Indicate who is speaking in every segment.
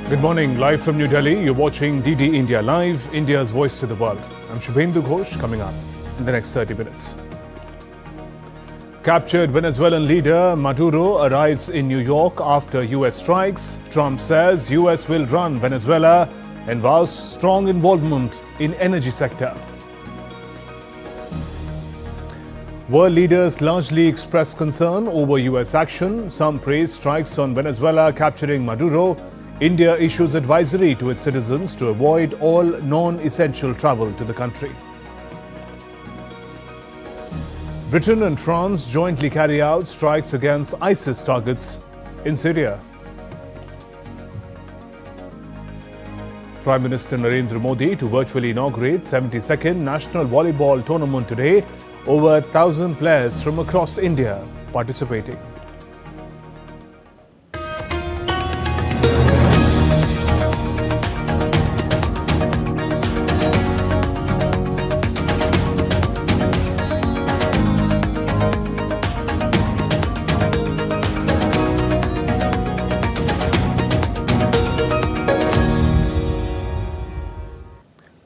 Speaker 1: Good morning, live from New Delhi. You're watching DD India Live, India's voice to the world. I'm Shubhendu Ghosh, coming up in the next 30 minutes. Captured Venezuelan leader Maduro arrives in New York after US strikes. Trump says US will run Venezuela and vows strong involvement in energy sector. World leaders largely express concern over US action. Some praise strikes on Venezuela capturing Maduro. India issues advisory to its citizens to avoid all non-essential travel to the country. Britain and France jointly carry out strikes against ISIS targets in Syria. Prime Minister Narendra Modi to virtually inaugurate 72nd National Volleyball Tournament today. Over 1,000 players from across India participating.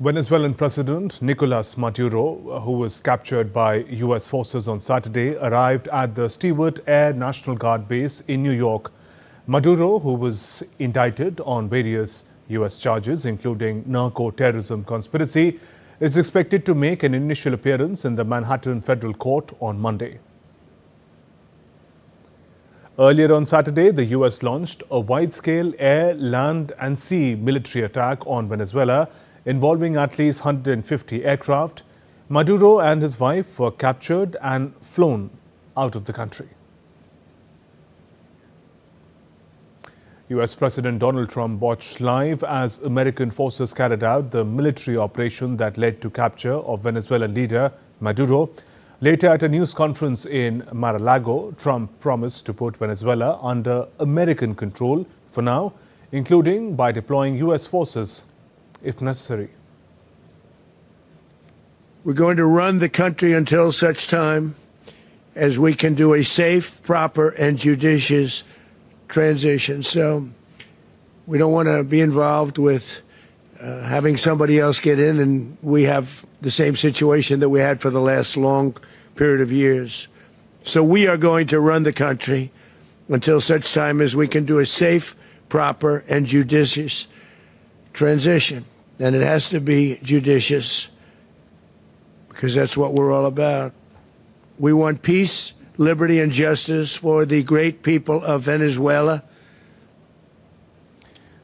Speaker 1: Venezuelan President Nicolas Maduro, who was captured by US forces on Saturday, arrived at the Stewart Air National Guard base in New York. Maduro, who was indicted on various US charges, including narco-terrorism conspiracy, is expected to make an initial appearance in the Manhattan Federal Court on Monday. Earlier on Saturday, the US launched a wide-scale air, land and sea military attack on Venezuela, involving at least 150 aircraft. Maduro and his wife were captured and flown out of the country. US President Donald Trump watched live as American forces carried out the military operation that led to capture of Venezuelan leader Maduro. Later, at a news conference in Mar-a-Lago, Trump promised to put Venezuela under American control for now, including by deploying US forces if necessary.
Speaker 2: We're going to run the country until such time as we can do a safe, proper, and judicious transition. So we don't want to be involved with having somebody else get in and we have the same situation that we had for the last long period of years. So we are going to run the country until such time as we can do a safe, proper, and judicious transition. And it has to be judicious because that's what we're all about. We want peace, liberty, and justice for the great people of Venezuela.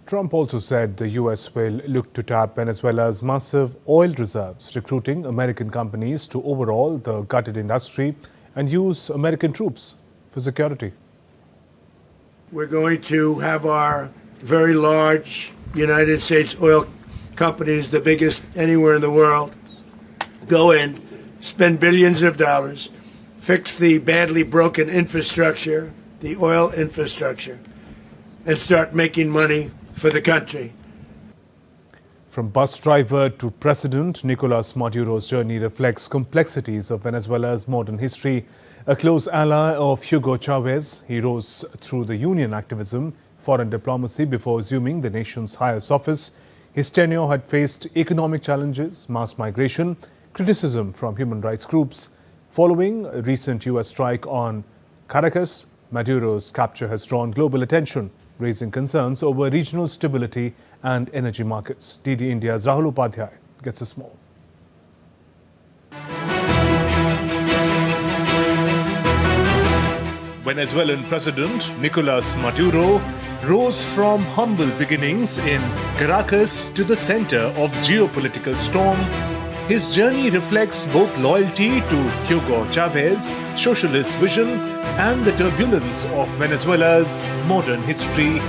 Speaker 1: Trump also said the US will look to tap Venezuela's massive oil reserves, recruiting American companies to overhaul the gutted industry and use American troops for security.
Speaker 2: We're going to have our very large United States oil companies, the biggest anywhere in the world, go in, spend billions of dollars, fix the badly broken infrastructure, the oil infrastructure, and start making money for the country.
Speaker 1: From bus driver to president, Nicolas Maduro's journey reflects complexities of Venezuela's modern history. A close ally of Hugo Chavez, he rose through the union activism, foreign diplomacy before assuming the nation's highest office. His tenure had faced economic challenges, mass migration, criticism from human rights groups. Following a recent US strike on Caracas, Maduro's capture has drawn global attention, raising concerns over regional stability and energy markets. DD India's Rahul Upadhyay gets us more. Venezuelan President Nicolas Maduro rose from humble beginnings in Caracas to the center of geopolitical storm. His journey reflects both loyalty to Hugo Chavez, socialist vision, and the turbulence of Venezuela's modern history.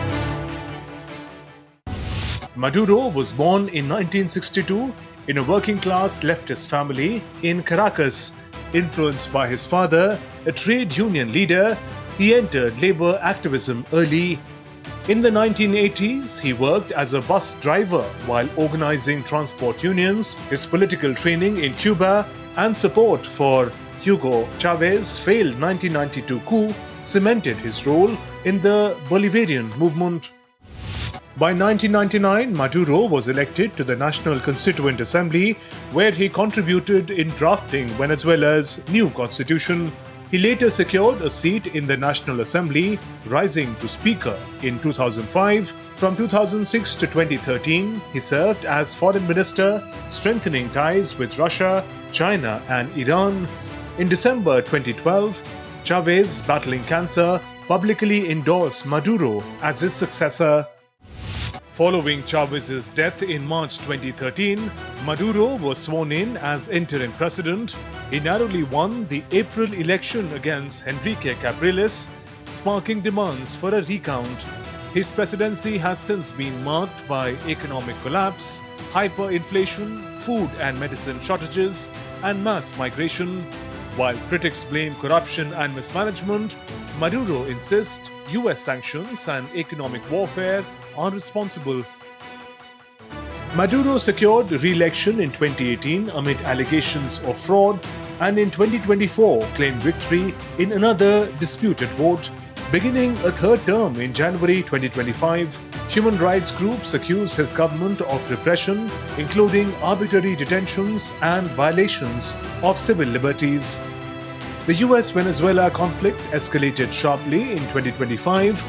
Speaker 1: Maduro was born in 1962 in a working-class leftist family in Caracas. Influenced by his father, a trade union leader, he entered labor activism early. In the 1980s, he worked as a bus driver while organizing transport unions. His political training in Cuba and support for Hugo Chavez's failed 1992 coup cemented his role in the Bolivarian movement. By 1999, Maduro was elected to the National Constituent Assembly, where he contributed in drafting Venezuela's new constitution. He later secured a seat in the National Assembly, rising to Speaker in 2005. From 2006 to 2013, he served as Foreign Minister, strengthening ties with Russia, China and Iran. In December 2012, Chavez, battling cancer, publicly endorsed Maduro as his successor. Following Chavez's death in March 2013, Maduro was sworn in as interim president. He narrowly won the April election against Enrique Capriles, sparking demands for a recount. His presidency has since been marked by economic collapse, hyperinflation, food and medicine shortages, and mass migration. While critics blame corruption and mismanagement, Maduro insists US sanctions and economic warfare are responsible. Maduro secured re-election in 2018 amid allegations of fraud, and in 2024 claimed victory in another disputed vote. Beginning a third term in January 2025, human rights groups accuse his government of repression, including arbitrary detentions and violations of civil liberties. The US-Venezuela conflict escalated sharply in 2025.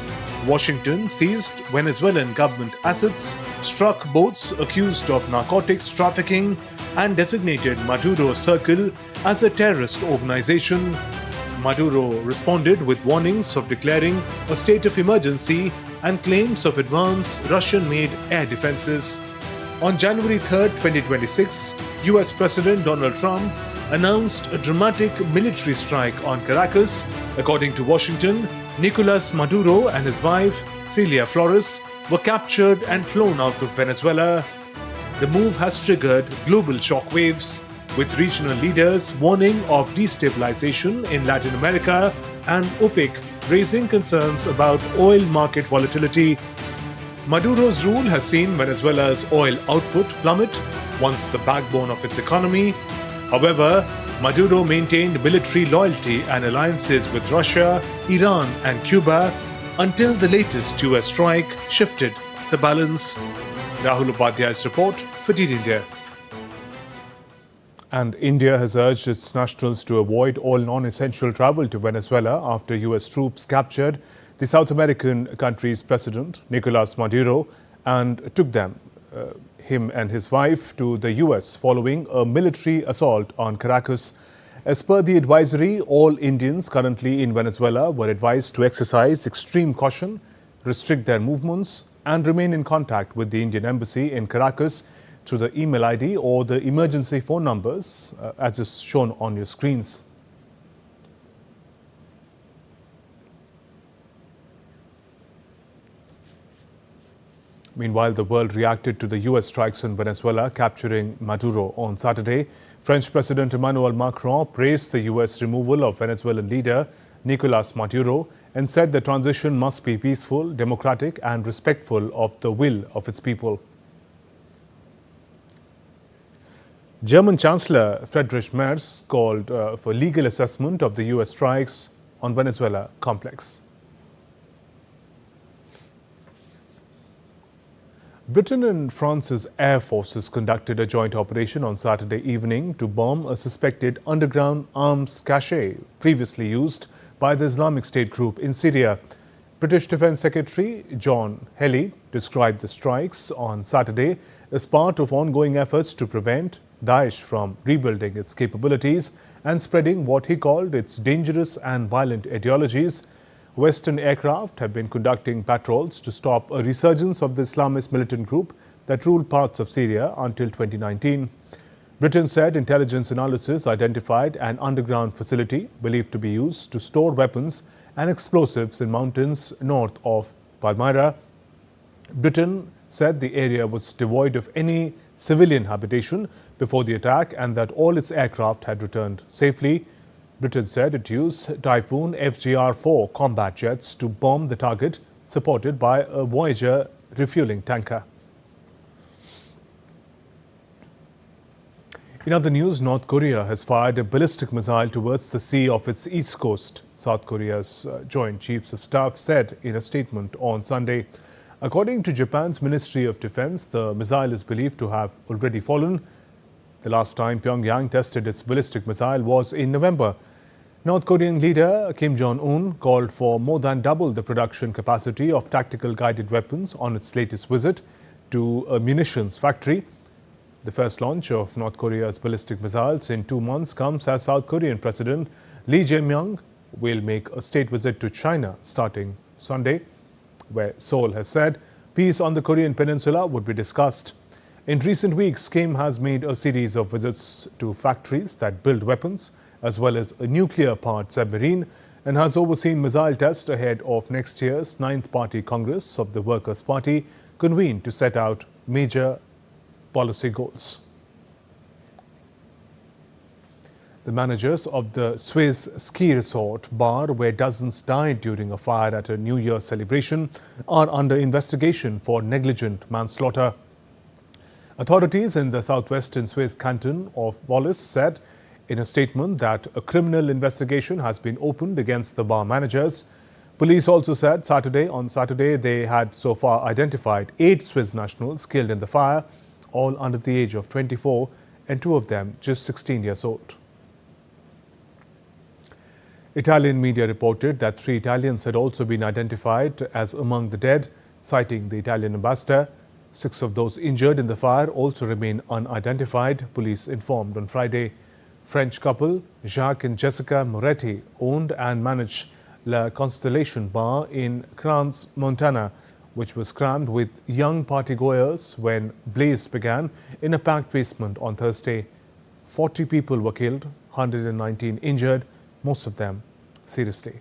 Speaker 1: Washington seized Venezuelan government assets, struck boats accused of narcotics trafficking, and designated Maduro's circle as a terrorist organization. Maduro responded with warnings of declaring a state of emergency and claims of advanced Russian-made air defenses. On January 3, 2026, US President Donald Trump announced a dramatic military strike on Caracas. According to Washington, Nicolas Maduro and his wife, Celia Flores, were captured and flown out of Venezuela. The move has triggered global shockwaves, with regional leaders warning of destabilization in Latin America and OPEC raising concerns about oil market volatility. Maduro's rule has seen Venezuela's oil output plummet, once the backbone of its economy. However, Maduro maintained military loyalty and alliances with Russia, Iran and Cuba until the latest US strike shifted the balance. Rahul Upadhyay's report for DD India. And India has urged its nationals to avoid all non-essential travel to Venezuela after US troops captured the South American country's president, Nicolas Maduro, and took him and his wife to the US following a military assault on Caracas. As per the advisory, all Indians currently in Venezuela were advised to exercise extreme caution, restrict their movements, and remain in contact with the Indian embassy in Caracas through the email ID or the emergency phone numbers as is shown on your screens. Meanwhile, the world reacted to the US strikes in Venezuela, capturing Maduro on Saturday. French President Emmanuel Macron praised the US removal of Venezuelan leader Nicolas Maduro and said the transition must be peaceful, democratic and respectful of the will of its people. German Chancellor Friedrich Merz called for legal assessment of the US strikes on Venezuela complex. Britain and France's air forces conducted a joint operation on Saturday evening to bomb a suspected underground arms cache previously used by the Islamic State group in Syria. British Defence Secretary John Healey described the strikes on Saturday as part of ongoing efforts to prevent Daesh from rebuilding its capabilities and spreading what he called its dangerous and violent ideologies. Western aircraft have been conducting patrols to stop a resurgence of the Islamist militant group that ruled parts of Syria until 2019. Britain said intelligence analysis identified an underground facility believed to be used to store weapons and explosives in mountains north of Palmyra. Britain said the area was devoid of any civilian habitation before the attack and that all its aircraft had returned safely. Britain said it used Typhoon FGR-4 combat jets to bomb the target, supported by a Voyager refueling tanker. In other news, North Korea has fired a ballistic missile towards the sea off its east coast. South Korea's Joint Chiefs of Staff said in a statement on Sunday. According to Japan's Ministry of Defense, the missile is believed to have already fallen. The last time Pyongyang tested its ballistic missile was in November. North Korean leader Kim Jong-un called for more than double the production capacity of tactical guided weapons on its latest visit to a munitions factory. The first launch of North Korea's ballistic missiles in 2 months comes as South Korean President Lee Jae-myung will make a state visit to China starting Sunday, where Seoul has said peace on the Korean peninsula would be discussed. In recent weeks, Kim has made a series of visits to factories that build weapons, as well as a nuclear-powered submarine, and has overseen missile tests ahead of next year's 9th Party Congress of the Workers' Party, convened to set out major policy goals. The managers of the Swiss ski resort bar, where dozens died during a fire at a New Year celebration, are under investigation for negligent manslaughter. Authorities in the southwestern Swiss canton of Wallis said in a statement that a criminal investigation has been opened against the bar managers. Police also said on Saturday they had so far identified 8 Swiss nationals killed in the fire, all under the age of 24 and 2 of them just 16 years old. Italian media reported that 3 Italians had also been identified as among the dead, citing the Italian ambassador. 6 of those injured in the fire also remain unidentified, police informed on Friday. French couple Jacques and Jessica Moretti owned and managed La Constellation Bar in Crans, Montana, which was crammed with young partygoers when blaze began in a packed basement on Thursday. 40 people were killed, 119 injured, most of them seriously.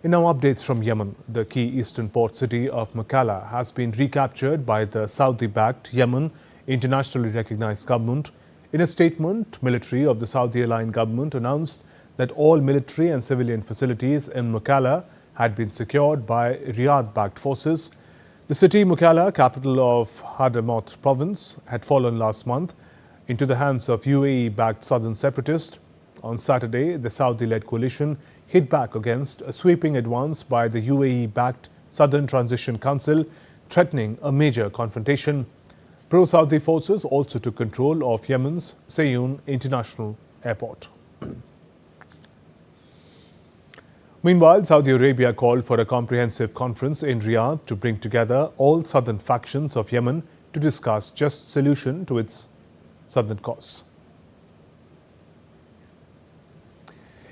Speaker 1: In now updates from Yemen, the key eastern port city of Mukalla has been recaptured by the Saudi-backed Yemen internationally recognized government. In a statement, military of the Saudi-aligned government announced that all military and civilian facilities in Mukalla had been secured by Riyadh-backed forces. The city Mukalla, capital of Hadramaut province, had fallen last month into the hands of UAE-backed southern separatists. On Saturday, the Saudi-led coalition hit back against a sweeping advance by the UAE-backed Southern Transition Council, threatening a major confrontation. Pro-Saudi forces also took control of Yemen's Seyun International Airport. Meanwhile, Saudi Arabia called for a comprehensive conference in Riyadh to bring together all southern factions of Yemen to discuss just solution to its southern cause.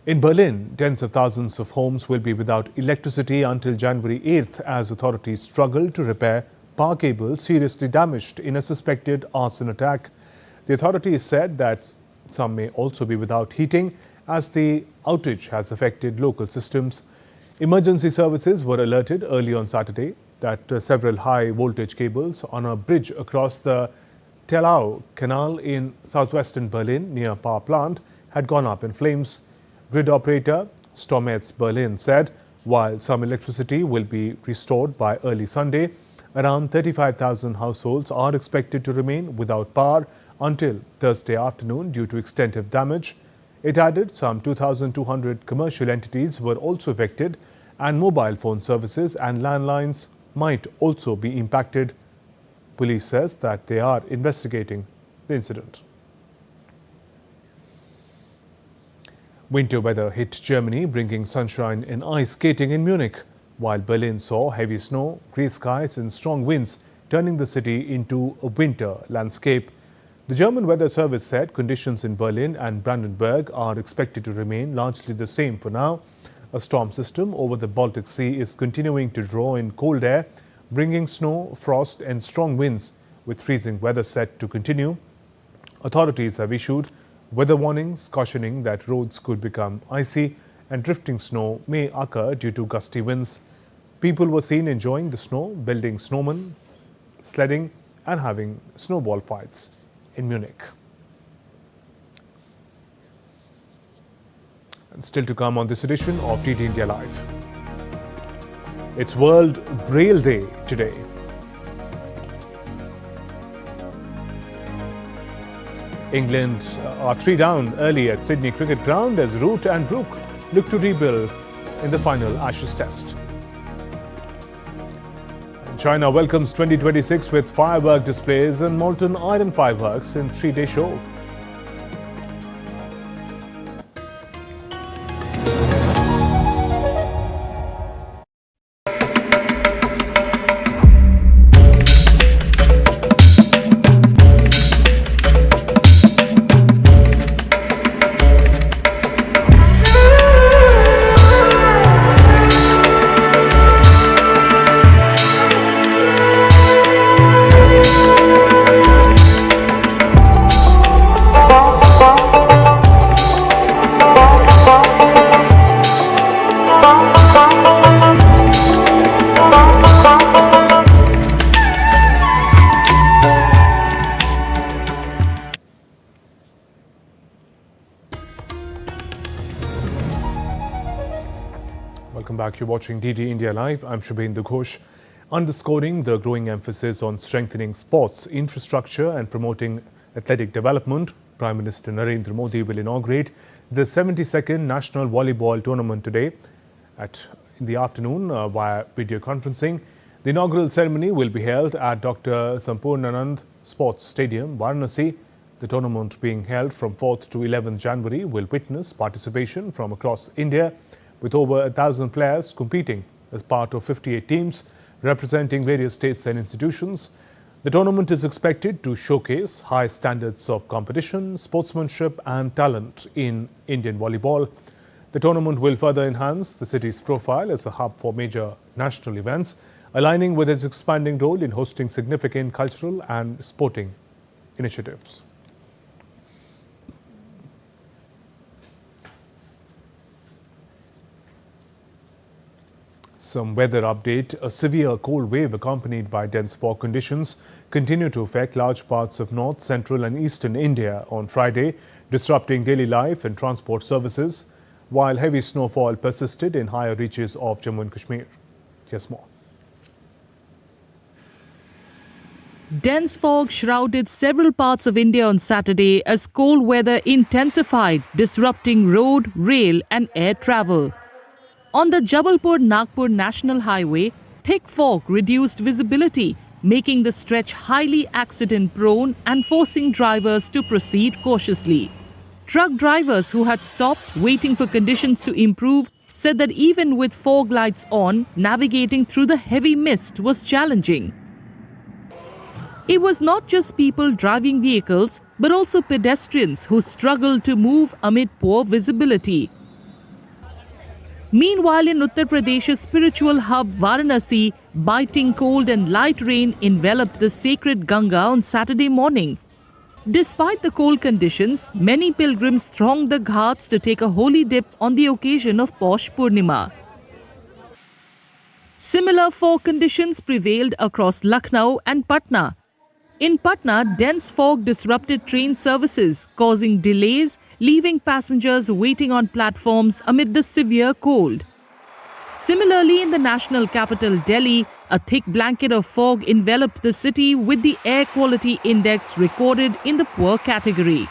Speaker 1: In Berlin, tens of thousands of homes will be without electricity until January 8th as authorities struggle to repair power cables seriously damaged in a suspected arson attack. The authorities said that some may also be without heating as the outage has affected local systems. Emergency services were alerted early on Saturday that several high-voltage cables on a bridge across the Tellau Canal in southwestern Berlin near a power plant had gone up in flames. Grid operator Stormetz Berlin said while some electricity will be restored by early Sunday, around 35,000 households are expected to remain without power until Thursday afternoon due to extensive damage. It added some 2,200 commercial entities were also affected and mobile phone services and landlines might also be impacted. Police says that they are investigating the incident. Winter weather hit Germany, bringing sunshine and ice skating in Munich, while Berlin saw heavy snow, grey skies and strong winds, turning the city into a winter landscape. The German Weather Service said conditions in Berlin and Brandenburg are expected to remain largely the same for now. A storm system over the Baltic Sea is continuing to draw in cold air, bringing snow, frost and strong winds, with freezing weather set to continue. Authorities have issued weather warnings cautioning that roads could become icy and drifting snow may occur due to gusty winds. People were seen enjoying the snow, building snowmen, sledding and having snowball fights in Munich. And still to come on this edition of TT India Live. It's World Braille Day today. England are 3 down early at Sydney Cricket Ground as Root and Brooke look to rebuild in the final Ashes Test. China welcomes 2026 with firework displays and molten iron fireworks in three-day show. Welcome back. You're watching DD India Live. I'm Shubhendra Ghosh. Underscoring the growing emphasis on strengthening sports infrastructure and promoting athletic development, Prime Minister Narendra Modi will inaugurate the 72nd National Volleyball Tournament today in the afternoon via video conferencing. The inaugural ceremony will be held at Dr. Sampurnanand Sports Stadium, Varanasi. The tournament, being held from 4th to 11th January, will witness participation from across India, with over 1,000 players competing as part of 58 teams representing various states and institutions. The tournament is expected to showcase high standards of competition, sportsmanship and talent in Indian volleyball. The tournament will further enhance the city's profile as a hub for major national events, aligning with its expanding role in hosting significant cultural and sporting initiatives. Some weather update. A severe cold wave accompanied by dense fog conditions continue to affect large parts of north, central and eastern India on Friday, disrupting daily life and transport services, while heavy snowfall persisted in higher reaches of Jammu and Kashmir. Here's more.
Speaker 3: Dense fog shrouded several parts of India on Saturday as cold weather intensified, disrupting road, rail and air travel. On the Jabalpur-Nagpur National Highway, thick fog reduced visibility, making the stretch highly accident-prone and forcing drivers to proceed cautiously. Truck drivers who had stopped waiting for conditions to improve said that even with fog lights on, navigating through the heavy mist was challenging. It was not just people driving vehicles, but also pedestrians who struggled to move amid poor visibility. Meanwhile, in Uttar Pradesh's spiritual hub Varanasi, biting cold and light rain enveloped the sacred Ganga on Saturday morning. Despite the cold conditions, many pilgrims thronged the ghats to take a holy dip on the occasion of Paush Purnima. Similar fog conditions prevailed across Lucknow and Patna. In Patna, dense fog disrupted train services, causing delays, leaving passengers waiting on platforms amid the severe cold. Similarly, in the national capital Delhi, a thick blanket of fog enveloped the city with the air quality index recorded in the poor category.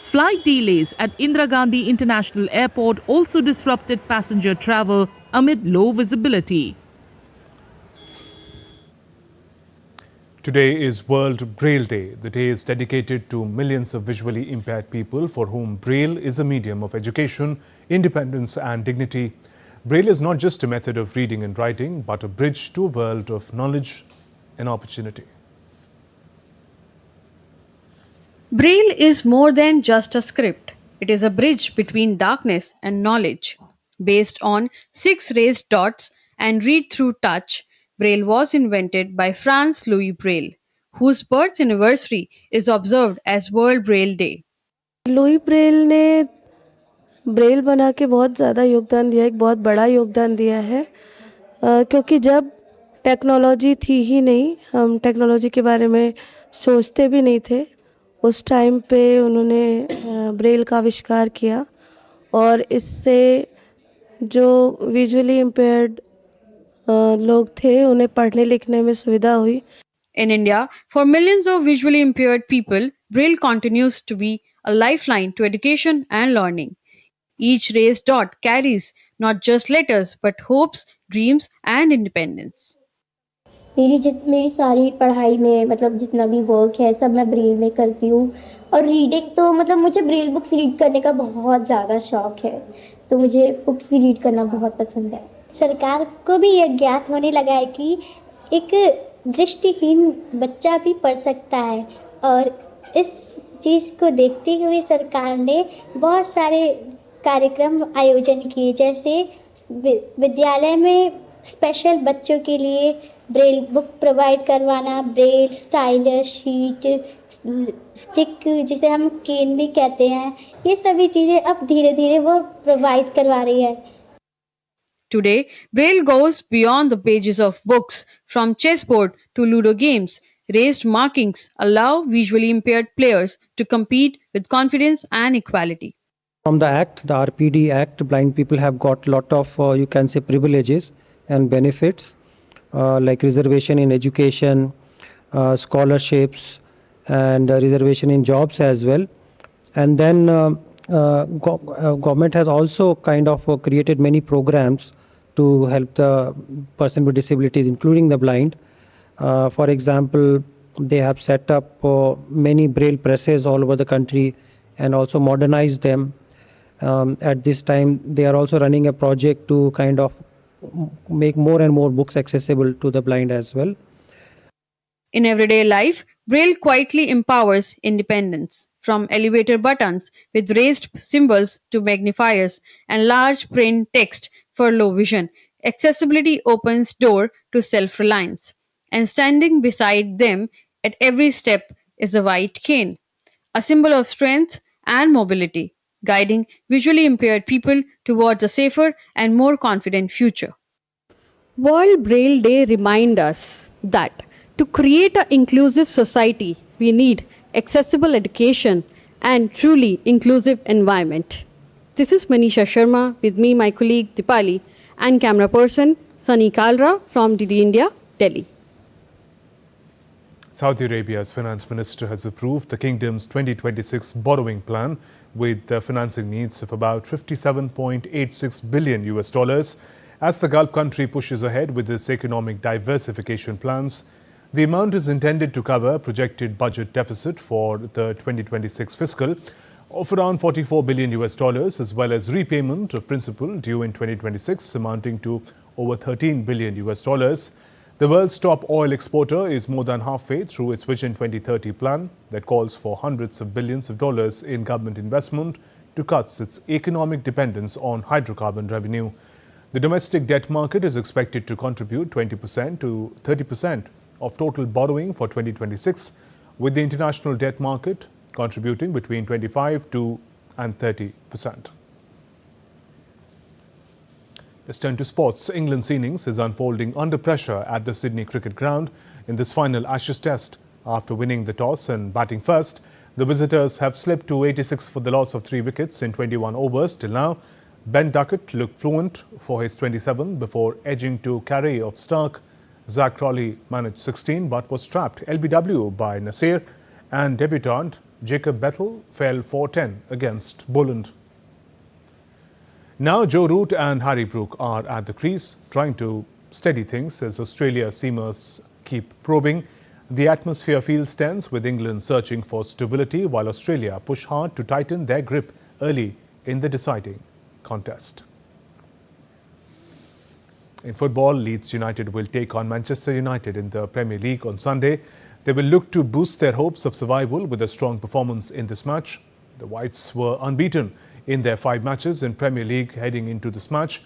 Speaker 3: Flight delays at Indira Gandhi International Airport also disrupted passenger travel amid low visibility.
Speaker 1: Today is World Braille Day. The day is dedicated to millions of visually impaired people for whom Braille is a medium of education, independence and dignity. Braille is not just a method of reading and writing, but a bridge to a world of knowledge and opportunity.
Speaker 4: Braille is more than just a script. It is a bridge between darkness and knowledge. Based on 6 raised dots and read through touch, Braille was invented by Franz Louis Braille, whose birth anniversary is observed as World Braille Day.
Speaker 5: Louis Braille ने Braille बना के बहुत ज़्यादा योगदान दिया, एक बहुत बड़ा योगदान दिया है, क्योंकि जब टेक्नोलॉजी थी ही नहीं, हम टेक्नोलॉजी के बारे में सोचते भी नहीं थे, उस टाइम पे उन्होंने ब्रेल का आविष्कार किया और इससे जो विजुअली इम्पेयर्ड लोग थे उन्हें पढ़ने लिखने में सुविधा हुई.
Speaker 4: In India, for millions of visually impaired people, Braille continues to be a lifeline to education and learning. Each raised dot carries not just letters but hopes, dreams, and independence.
Speaker 6: मेरी सारी पढ़ाई में मतलब जितना भी वर्क है सब मैं ब्रेल में करती हूँ। और रीडिंग तो मतलब मुझे ब्रेल बुक्स रीड करने का बहुत ज़्यादा शौक है, तो मुझे बुक्स भी रीड करना बहुत पसंद है। सरकार को भी यह ज्ञात होने लगा है कि एक दृष्टिहीन बच्चा भी पढ़ सकता है, और इस चीज़ को देखते हुए सरकार ने बहुत सारे कार्यक्रम आयोजन किए, जैसे विद्यालय में स्पेशल बच्चों के लिए ब्रेल बुक प्रोवाइड करवाना, ब्रेल, स्टाइलर, शीट, स्टिक जिसे हम केन भी कहते हैं, ये सभी चीज़ें अब धीरे धीरे वो प्रोवाइड करवा रही है।
Speaker 4: Today, Braille goes beyond the pages of books, from chessboard to Ludo games. Raised markings allow visually impaired players to compete with confidence and equality.
Speaker 7: From the Act, the RPD Act, blind people have got a lot of, you can say, privileges and benefits, like reservation in education, scholarships, and reservation in jobs as well. And then government has also kind of created many programs to help the person with disabilities, including the blind. For example, they have set up many braille presses all over the country and also modernized them. At this time, they are also running a project to kind of make more and more books accessible to the blind as well.
Speaker 4: In everyday life, Braille quietly empowers independence. From elevator buttons with raised symbols to magnifiers and large print text for low vision, accessibility opens door to self-reliance. And standing beside them at every step is a white cane, a symbol of strength and mobility, guiding visually impaired people towards a safer and more confident future.
Speaker 8: World Braille Day reminds us that to create an inclusive society, we need accessible education and truly inclusive environment. This is Manisha Sharma with me, my colleague Dipali, and camera person Sunny Kalra from DD India, Delhi.
Speaker 1: Saudi Arabia's finance minister has approved the kingdom's 2026 borrowing plan with financing needs of about 57.86 billion US dollars. As the Gulf country pushes ahead with its economic diversification plans, the amount is intended to cover projected budget deficit for the 2026 fiscal of around 44 billion US dollars, as well as repayment of principal due in 2026 amounting to over 13 billion US dollars. The world's top oil exporter is more than halfway through its Vision 2030 plan that calls for hundreds of billions of dollars in government investment to cut its economic dependence on hydrocarbon revenue. The domestic debt market is expected to contribute 20% to 30% of total borrowing for 2026, with the international debt market contributing between 25 to and 30%. Let's turn to sports. England's innings is unfolding under pressure at the Sydney Cricket Ground in this final Ashes Test. After winning the toss and batting first, the visitors have slipped to 86 for the loss of 3 wickets in 21 overs till now. Ben Duckett looked fluent for his 27 before edging to carry of Stark. Zach Crawley managed 16 but was trapped LBW by Nasir, and debutant Jacob Bethel fell for 10 against Boland. Now Joe Root and Harry Brook are at the crease, trying to steady things as Australia seamers keep probing. The atmosphere feels tense, with England searching for stability while Australia push hard to tighten their grip early in the deciding contest. In football, Leeds United will take on Manchester United in the Premier League on Sunday. They will look to boost their hopes of survival with a strong performance in this match. The Whites were unbeaten in their 5 matches in Premier League heading into this match.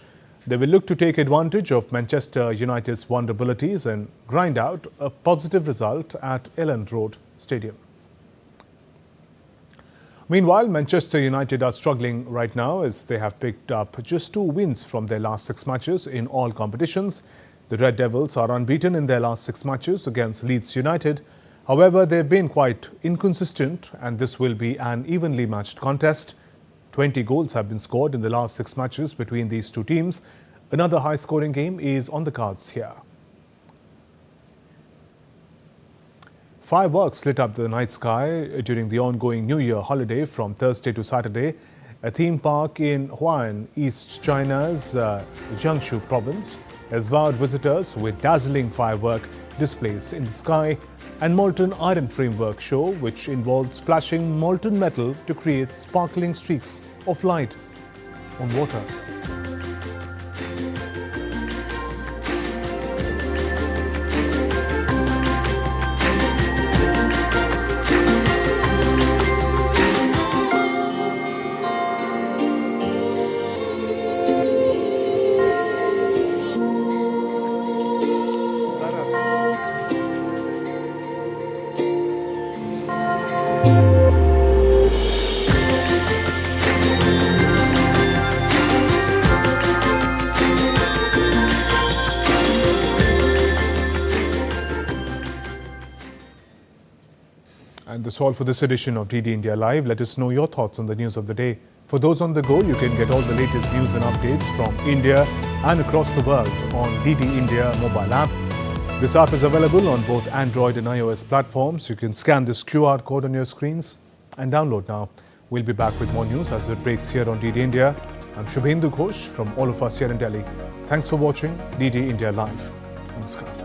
Speaker 1: They will look to take advantage of Manchester United's vulnerabilities and grind out a positive result at Elland Road Stadium. Meanwhile, Manchester United are struggling right now as they have picked up just 2 wins from their last 6 matches in all competitions. The Red Devils are unbeaten in their last 6 matches against Leeds United. However, they've been quite inconsistent, and this will be an evenly matched contest. 20 goals have been scored in the last 6 matches between these two teams. Another high-scoring game is on the cards here. Fireworks lit up the night sky during the ongoing New Year holiday from Thursday to Saturday A theme park in Huan, East China's Jiangsu province, has wowed visitors with dazzling firework displays in the sky and molten iron framework show, which involves splashing molten metal to create sparkling streaks of light on water. And that's all for this edition of DD India Live. Let us know your thoughts on the news of the day. For those on the go, you can get all the latest news and updates from India and across the world on DD India mobile app. This app is available on both Android and iOS platforms. You can scan this QR code on your screens and download now. We'll be back with more news as it breaks here on DD India. I'm Shubhendu Ghosh from all of us here in Delhi. Thanks for watching DD India Live. Namaskar.